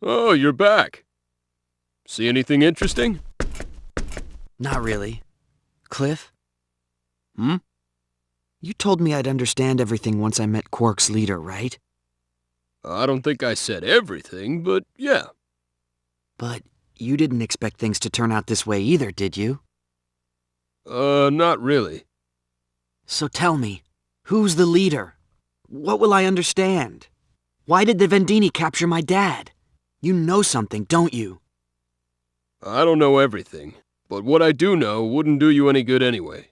Oh, you're back. See anything interesting? Not really. Cliff? Hmm? You told me I'd understand everything once I met Quark's leader, right? I don't think I said everything, but yeah. But you didn't expect things to turn out this way either, did you? Not really. So tell me, who's the leader? What will I understand? Why did the Vendini capture my dad? You know something, don't you? I don't know everything, but what I do know wouldn't do you any good anyway.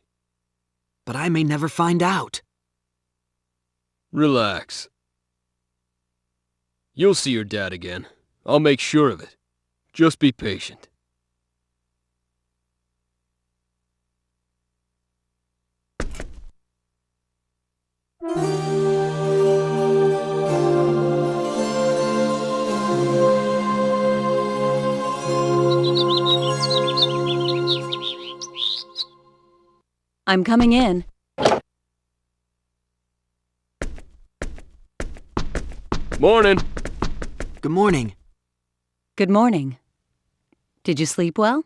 But I may never find out. Relax. You'll see your dad again. I'll make sure of it. Just be patient. I'm coming in. Morning. Good morning. Good morning. Did you sleep well?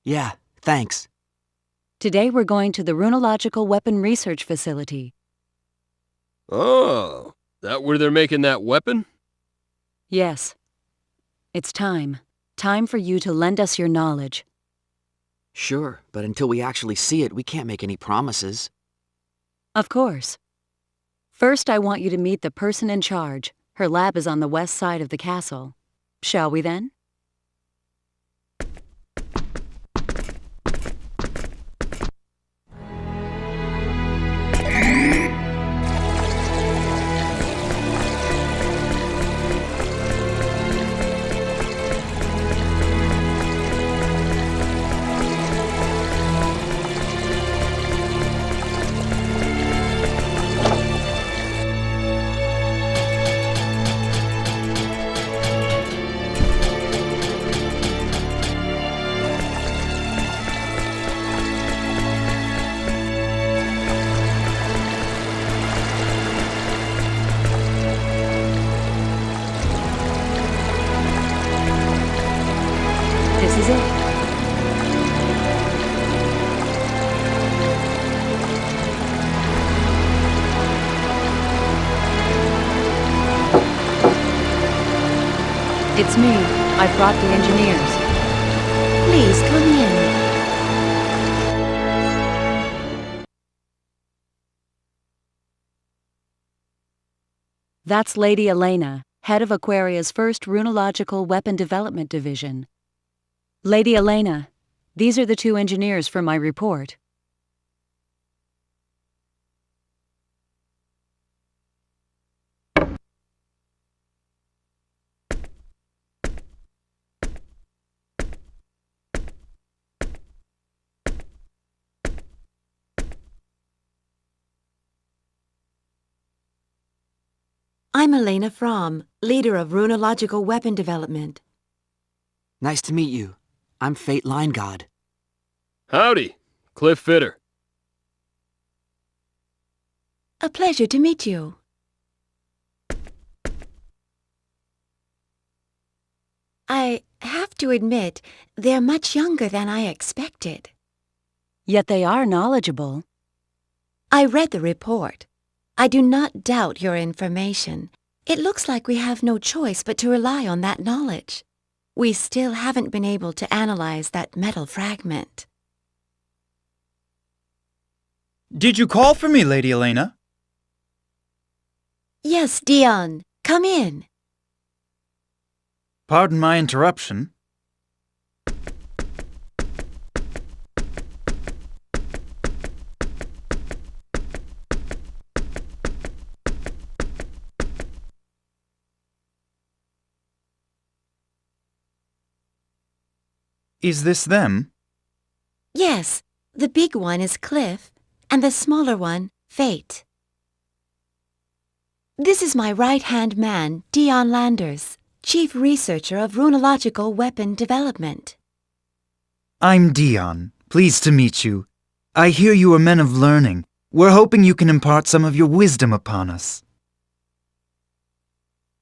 Yeah, thanks. Today we're going to the Runological Weapon Research Facility. Oh, that where they're making that weapon? Yes. It's time. Time for you to lend us your knowledge. Sure, but until we actually see it, we can't make any promises. Of course. First, I want you to meet the person in charge. Her lab is on the west side of the castle. Shall we then? This is it. It's me. I've brought the engineers. Please come in. That's Lady Elena, head of Aquaria's first Runological Weapon Development Division. Lady Elena, these are the two engineers for my report. I'm Elena Fromm, leader of Runological Weapon Development. Nice to meet you. I'm Fate Line God. Howdy, Cliff Fitter. A pleasure to meet you. I have to admit, they're much younger than I expected. Yet they are knowledgeable. I read the report. I do not doubt your information. It looks like we have no choice but to rely on that knowledge. We still haven't been able to analyze that metal fragment. Did you call for me, Lady Elena? Yes, Dion. Come in. Pardon my interruption. Is this them? Yes, the big one is Cliff, and the smaller one, Fate. This is my right-hand man, Dion Landers, Chief Researcher of Runological Weapon Development. I'm Dion. Pleased to meet you. I hear you are men of learning. We're hoping you can impart some of your wisdom upon us.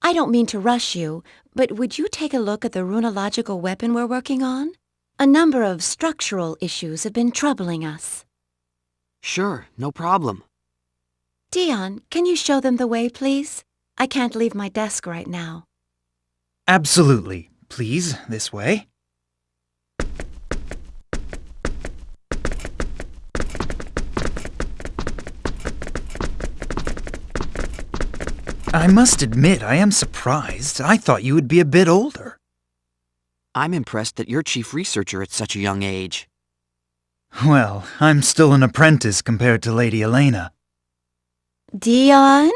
I don't mean to rush you, but would you take a look at the runological weapon we're working on? A number of structural issues have been troubling us. Sure, no problem. Dion, can you show them the way, please? I can't leave my desk right now. Absolutely. Please, this way. I must admit, I am surprised. I thought you would be a bit older. I'm impressed that you're chief researcher at such a young age. Well, I'm still an apprentice compared to Lady Elena. Dion?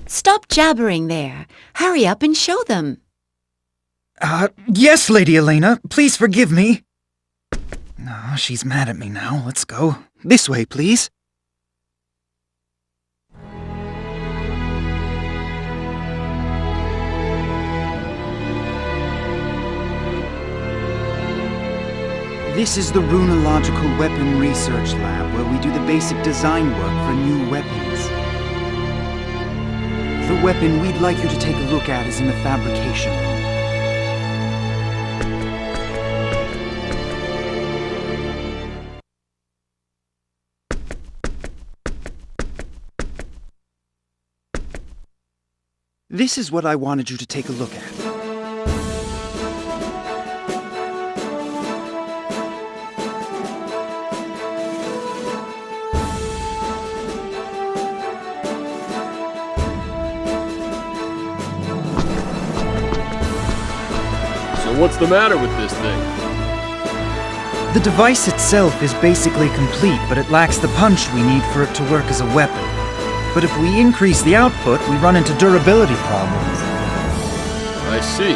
Stop jabbering there. Hurry up and show them. Yes, Lady Elena. Please forgive me. Oh, she's mad at me now. Let's go. This way, please. This is the Runological Weapon Research Lab, where we do the basic design work for new weapons. The weapon we'd like you to take a look at is in the fabrication room. This is what I wanted you to take a look at. So what's the matter with this thing? The device itself is basically complete, but it lacks the punch we need for it to work as a weapon. But if we increase the output, we run into durability problems. I see.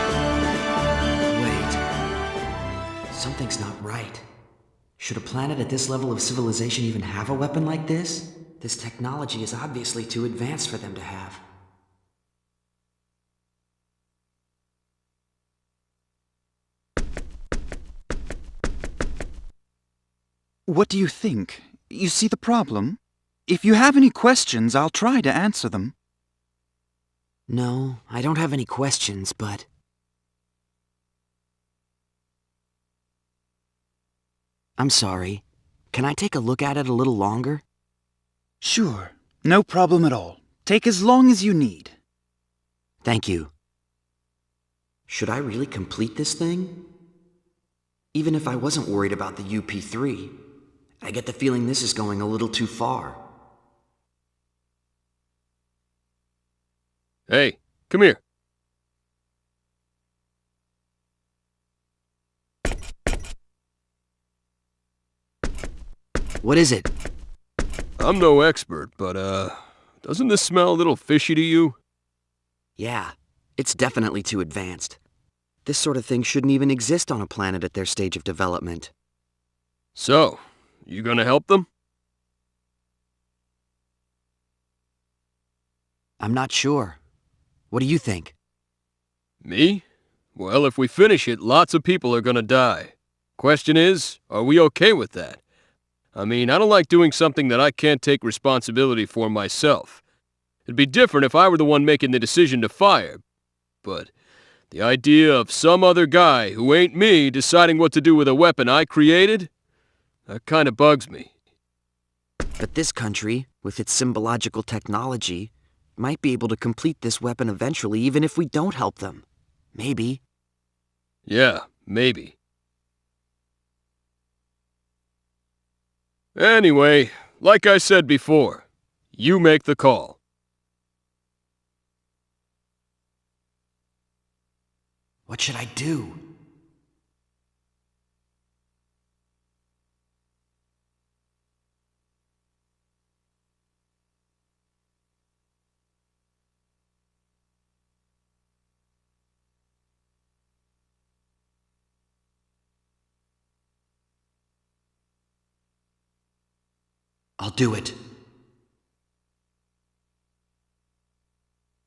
Wait. Something's not right. Should a planet at this level of civilization even have a weapon like this? This technology is obviously too advanced for them to have. What do you think? You see the problem? If you have any questions, I'll try to answer them. No, I don't have any questions, but... I'm sorry. Can I take a look at it a little longer? Sure. No problem at all. Take as long as you need. Thank you. Should I really complete this thing? Even if I wasn't worried about the UP3, I get the feeling this is going a little too far. Hey, come here. What is it? I'm no expert, but, doesn't this smell a little fishy to you? Yeah, it's definitely too advanced. This sort of thing shouldn't even exist on a planet at their stage of development. So, you gonna help them? I'm not sure. What do you think? Me? Well, if we finish it, lots of people are gonna die. Question is, are we okay with that? I mean, I don't like doing something that I can't take responsibility for myself. It'd be different if I were the one making the decision to fire. But the idea of some other guy who ain't me deciding what to do with a weapon I created, that kinda bugs me. But this country, with its symbological technology, might be able to complete this weapon eventually even if we don't help them. Maybe. Yeah, maybe. Anyway, like I said before, you make the call. What should I do? I'll do it.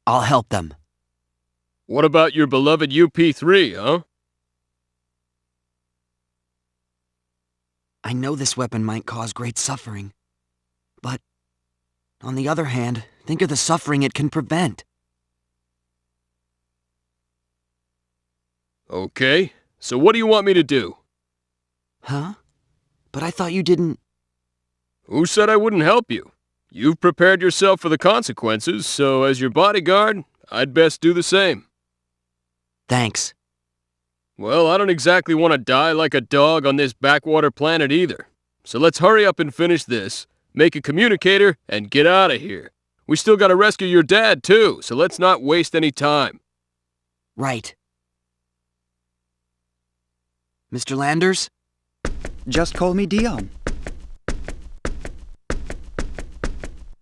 I'll help them. What about your beloved UP3, huh? I know this weapon might cause great suffering. But, on the other hand, think of the suffering it can prevent. Okay, so what do you want me to do? Huh? But I thought you didn't... Who said I wouldn't help you? You've prepared yourself for the consequences, so as your bodyguard, I'd best do the same. Thanks. Well, I don't exactly want to die like a dog on this backwater planet either. So let's hurry up and finish this, make a communicator, and get out of here. We still gotta rescue your dad, too, so let's not waste any time. Right. Mr. Landers? Just call me Dion.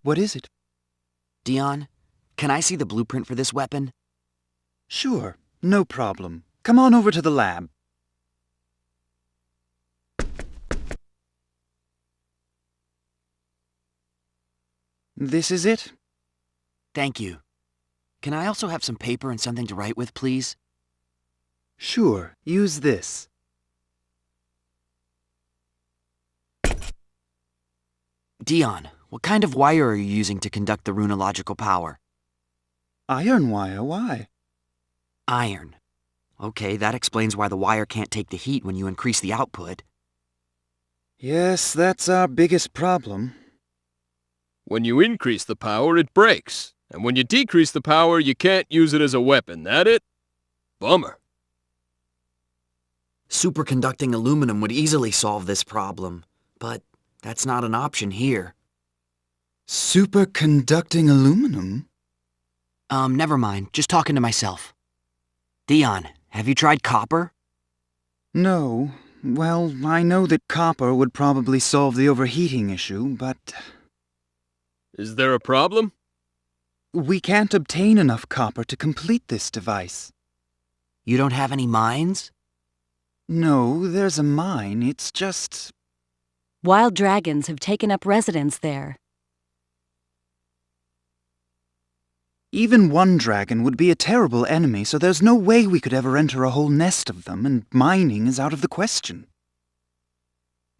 What is it? Dion, can I see the blueprint for this weapon? Sure, no problem. Come on over to the lab. This is it? Thank you. Can I also have some paper and something to write with, please? Sure, use this. Dion, what kind of wire are you using to conduct the runological power? Iron wire, why? Iron. Okay, that explains why the wire can't take the heat when you increase the output. Yes, that's our biggest problem. When you increase the power, it breaks. And when you decrease the power, you can't use it as a weapon. That it? Bummer. Superconducting aluminum would easily solve this problem, but that's not an option here. Superconducting aluminum? Never mind. Just talking to myself. Dion, have you tried copper? No. Well, I know that copper would probably solve the overheating issue, but Is there a problem? we can't obtain enough copper to complete this device. You don't have any mines? No, there's a mine. It's just... Wild dragons have taken up residence there. Even one dragon would be a terrible enemy, so there's no way we could ever enter a whole nest of them, and mining is out of the question.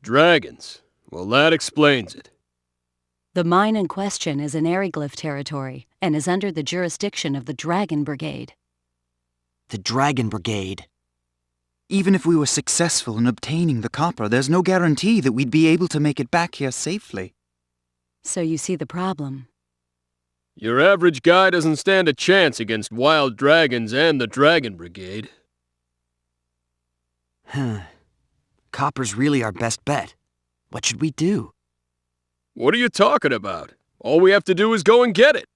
Dragons. Well, that explains it. The mine in question is in Aryglyph territory and is under the jurisdiction of the Dragon Brigade. The Dragon Brigade. Even if we were successful in obtaining the copper, there's no guarantee that we'd be able to make it back here safely. So you see the problem. Your average guy doesn't stand a chance against wild dragons and the Dragon Brigade. Copper's really our best bet. What should we do? What are you talking about? All we have to do is go and get it.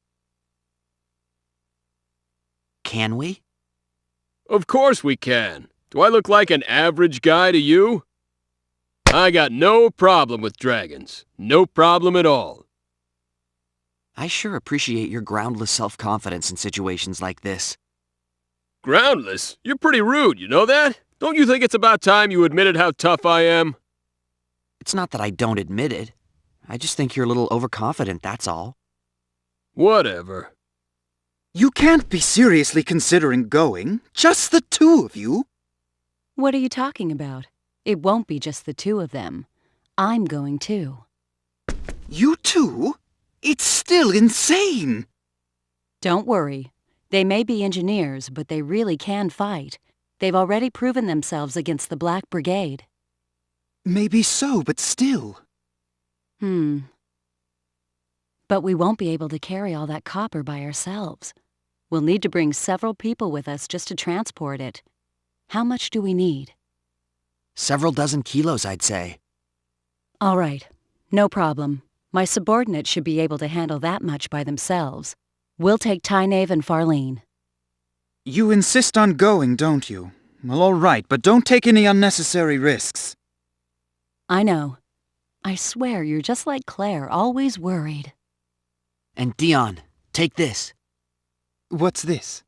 Can we? Of course we can. Do I look like an average guy to you? I got no problem with dragons. No problem at all. I sure appreciate your groundless self-confidence in situations like this. Groundless? You're pretty rude, you know that? Don't you think it's about time you admitted how tough I am? It's not that I don't admit it. I just think you're a little overconfident, that's all. Whatever. You can't be seriously considering going. Just the two of you. What are you talking about? It won't be just the two of them. I'm going too. You two? It's still insane. Don't worry. They may be engineers, but they really can fight. They've already proven themselves against the Black Brigade. Maybe so, but still. But we won't be able to carry all that copper by ourselves. We'll need to bring several people with us just to transport it. How much do we need? Several dozen kilos, I'd say. All right. No problem. My subordinates should be able to handle that much by themselves. We'll take Tynaeve and Farlene. You insist on going, don't you? Well, all right, but don't take any unnecessary risks. I know. I swear you're just like Claire, always worried. And Dion, take this. What's this?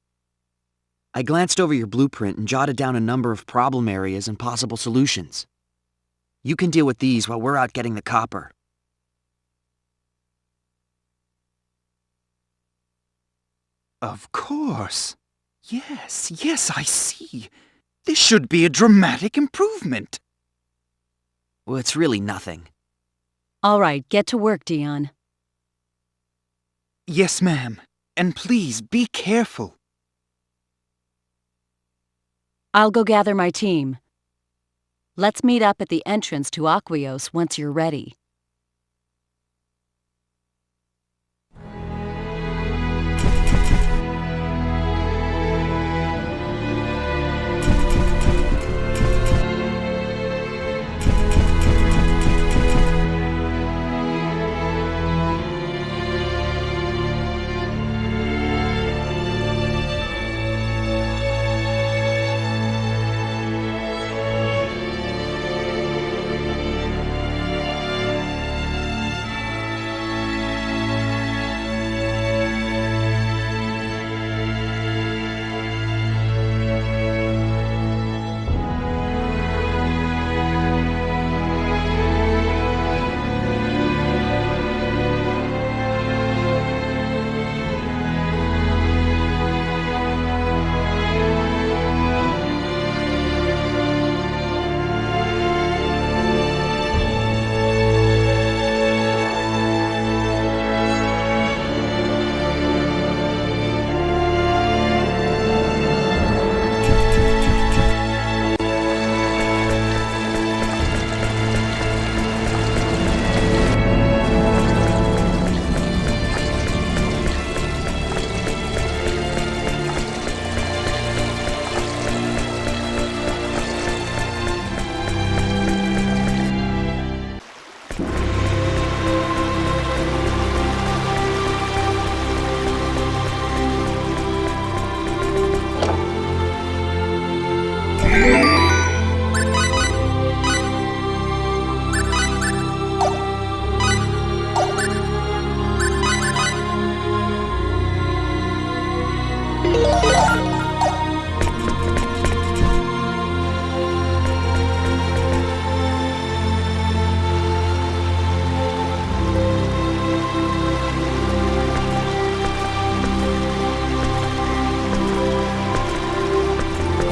I glanced over your blueprint and jotted down a number of problem areas and possible solutions. You can deal with these while we're out getting the copper. Of course. Yes, I see. This should be a dramatic improvement. Well, it's really nothing. All right, get to work, Dion. Yes, ma'am. And please, be careful. I'll go gather my team. Let's meet up at the entrance to Aquios once you're ready.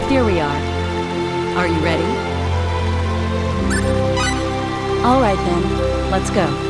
Here we are. Are you ready? All right then, let's go.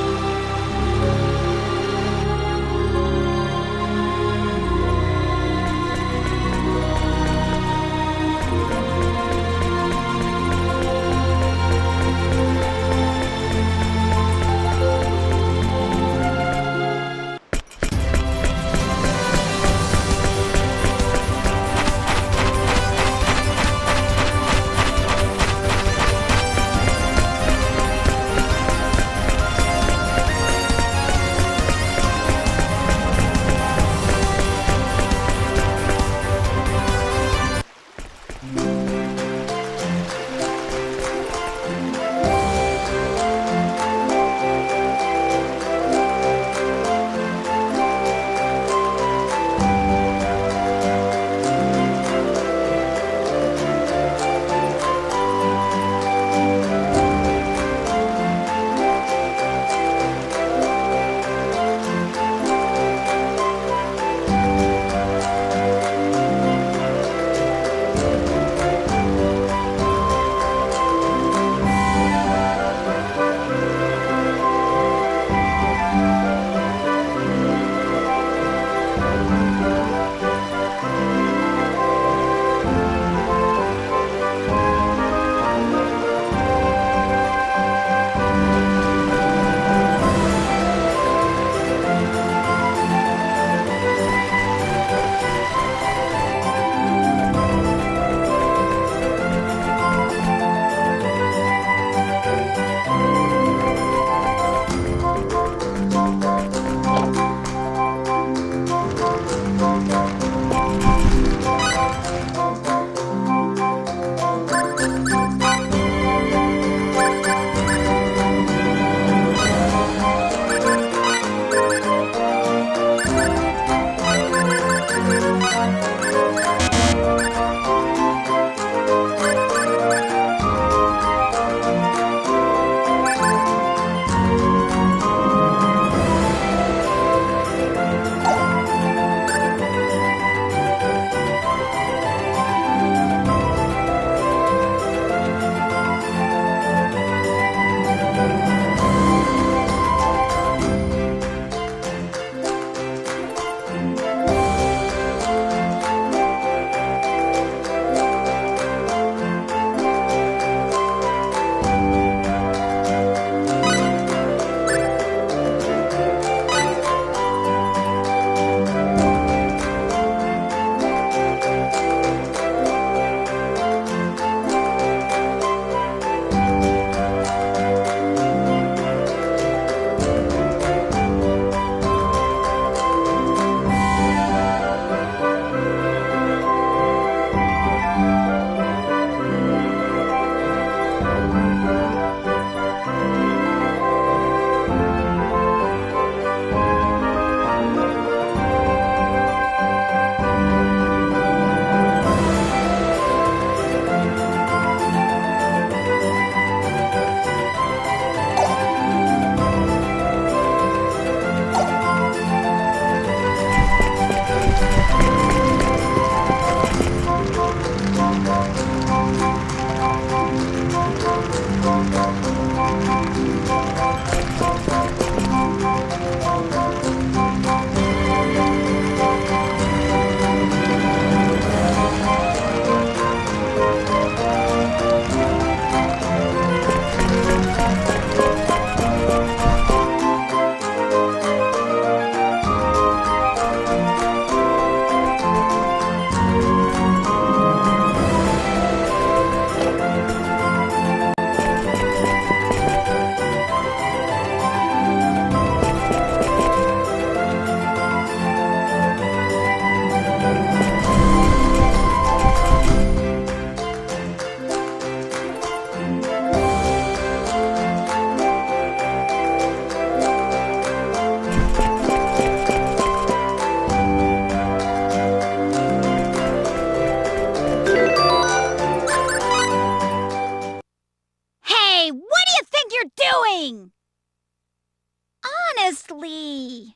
Honestly.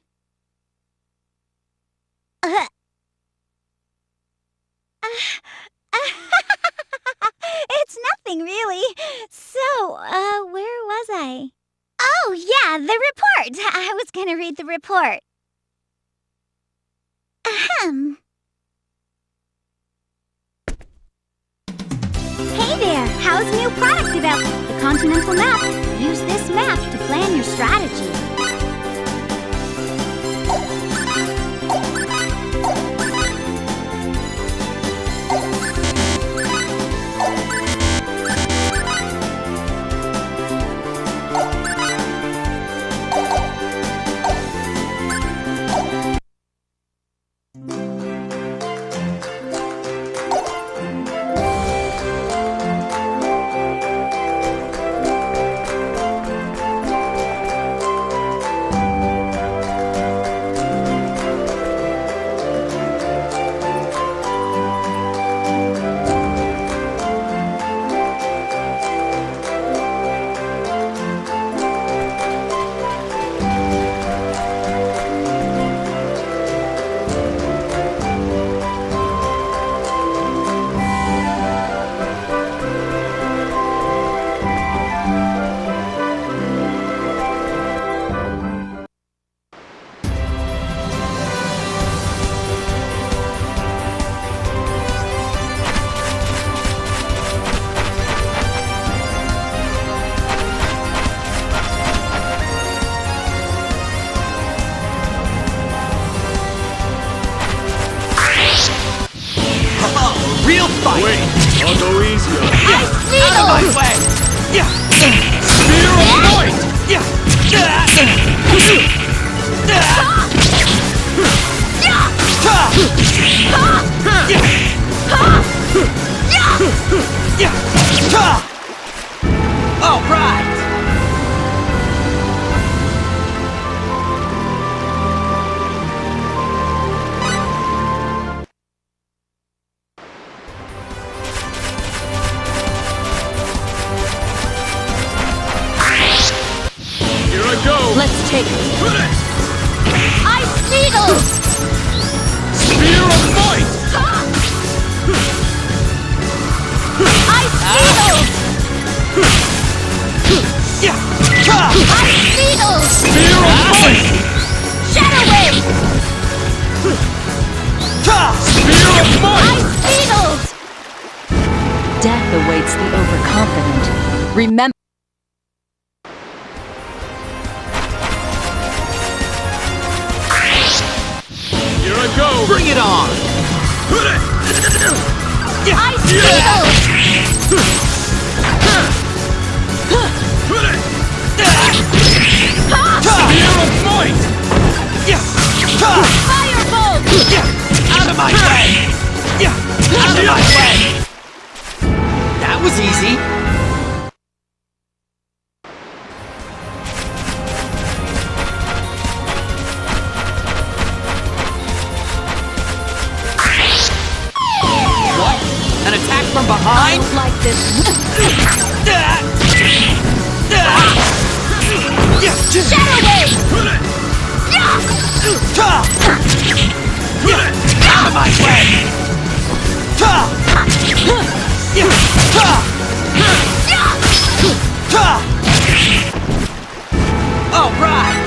It's nothing, really. So, where was I? Oh, yeah, the report. I was gonna read the report. Ahem. Hey there, how's new product development? The Continental Map. Use this map to plan your strategy. Real fight! Wait, I'll go easy on you. Out of my way! Yeah! Spear of Might! Yeah! All right! Here I go! Let's take it. Ice Needle! Spear of Might! Ice Needle! Ice Needle! Spear of Might! Shadow Wave! Spear of Might! Ice Needles! Death awaits the overconfident. Remember. Here I go! Bring it on! Ice Needle! Spear of Might! Firebolt! Out of my way! Out of my way! That was easy! What? An attack from behind? Like this. Shadow Wave! Out of my way! All right!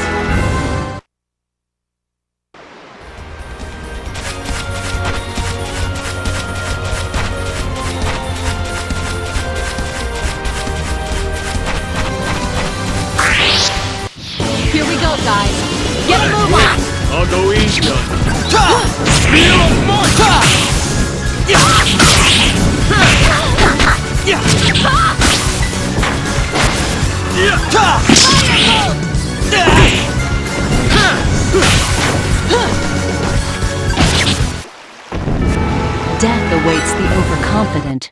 Here we go, guys. Get a move on. I'll go easy on you. Spear of Might! Death awaits the overconfident.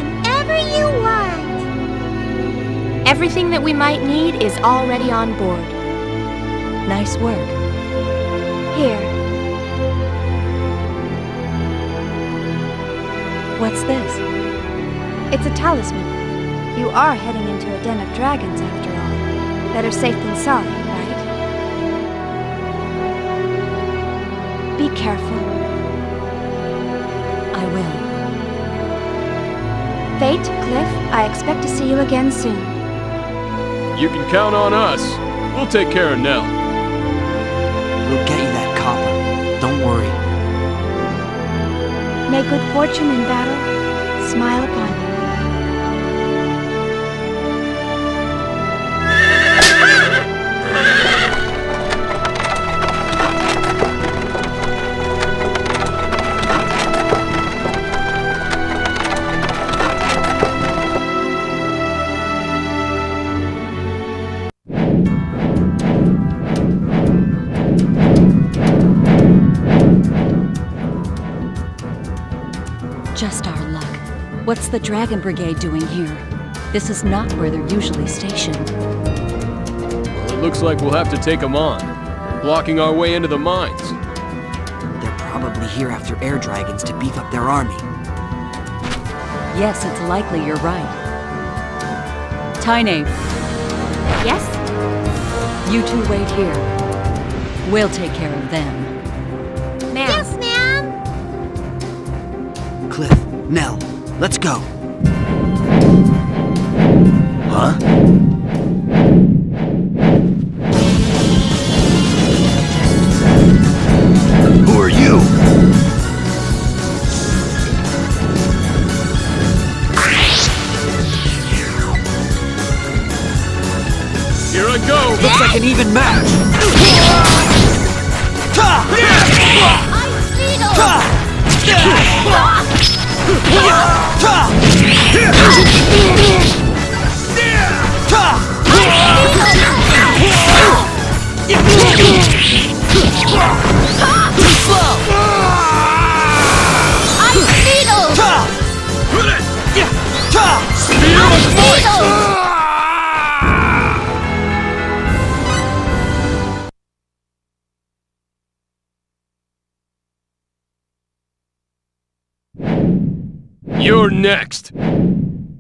whenever you want. Everything that we might need is already on board. Nice work. Here. What's this? It's a talisman. You are heading into a den of dragons after all. Better safe than sorry, right? Be careful. I will. Fate, Cliff, I expect to see you again soon. You can count on us. We'll take care of Nell. We'll get you that copper. Don't worry. May good fortune in battle smile upon you. Just our luck. What's the Dragon Brigade doing here? This is not where they're usually stationed. Well, it looks like we'll have to take them on. Blocking our way into the mines. They're probably here after air dragons to beef up their army. Yes, it's likely you're right. Tyne, Yes? you two wait here. We'll take care of them. Ma'am. Yes, ma'am. Cliff, Nell, let's go. Huh? Who are you? Here I go! Looks like an even match. You're next!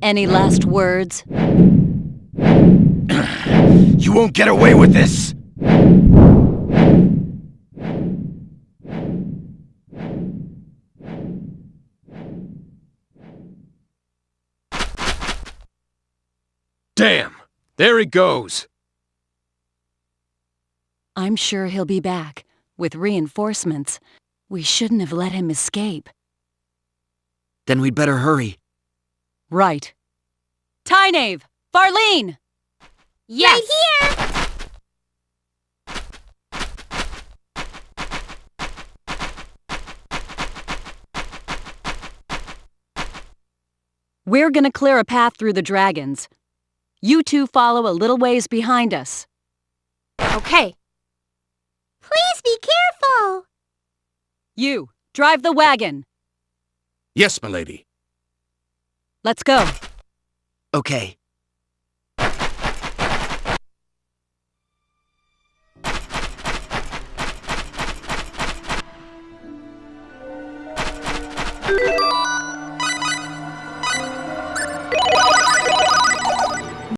Any last words? You won't get away with this! Damn! There he goes! I'm sure he'll be back, with reinforcements. We shouldn't have let him escape. Then we'd better hurry. Right. Tynave! Farlene! Yes! Right here. We're gonna clear a path through the dragons. You two follow a little ways behind us. Okay. Please be careful. You, drive the wagon. Yes, milady. Let's go. Okay.